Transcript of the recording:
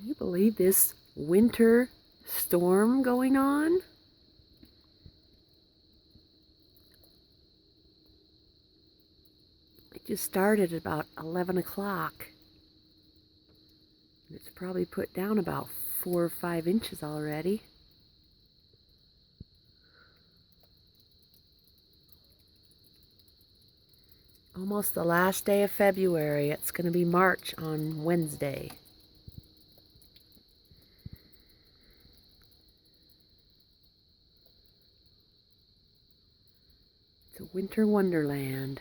Can you believe this winter storm going on? It just started at about 11 o'clock. It's probably put down about 4 or 5 inches already. Almost the last day of February. It's going to be March on Wednesday. It's a winter wonderland.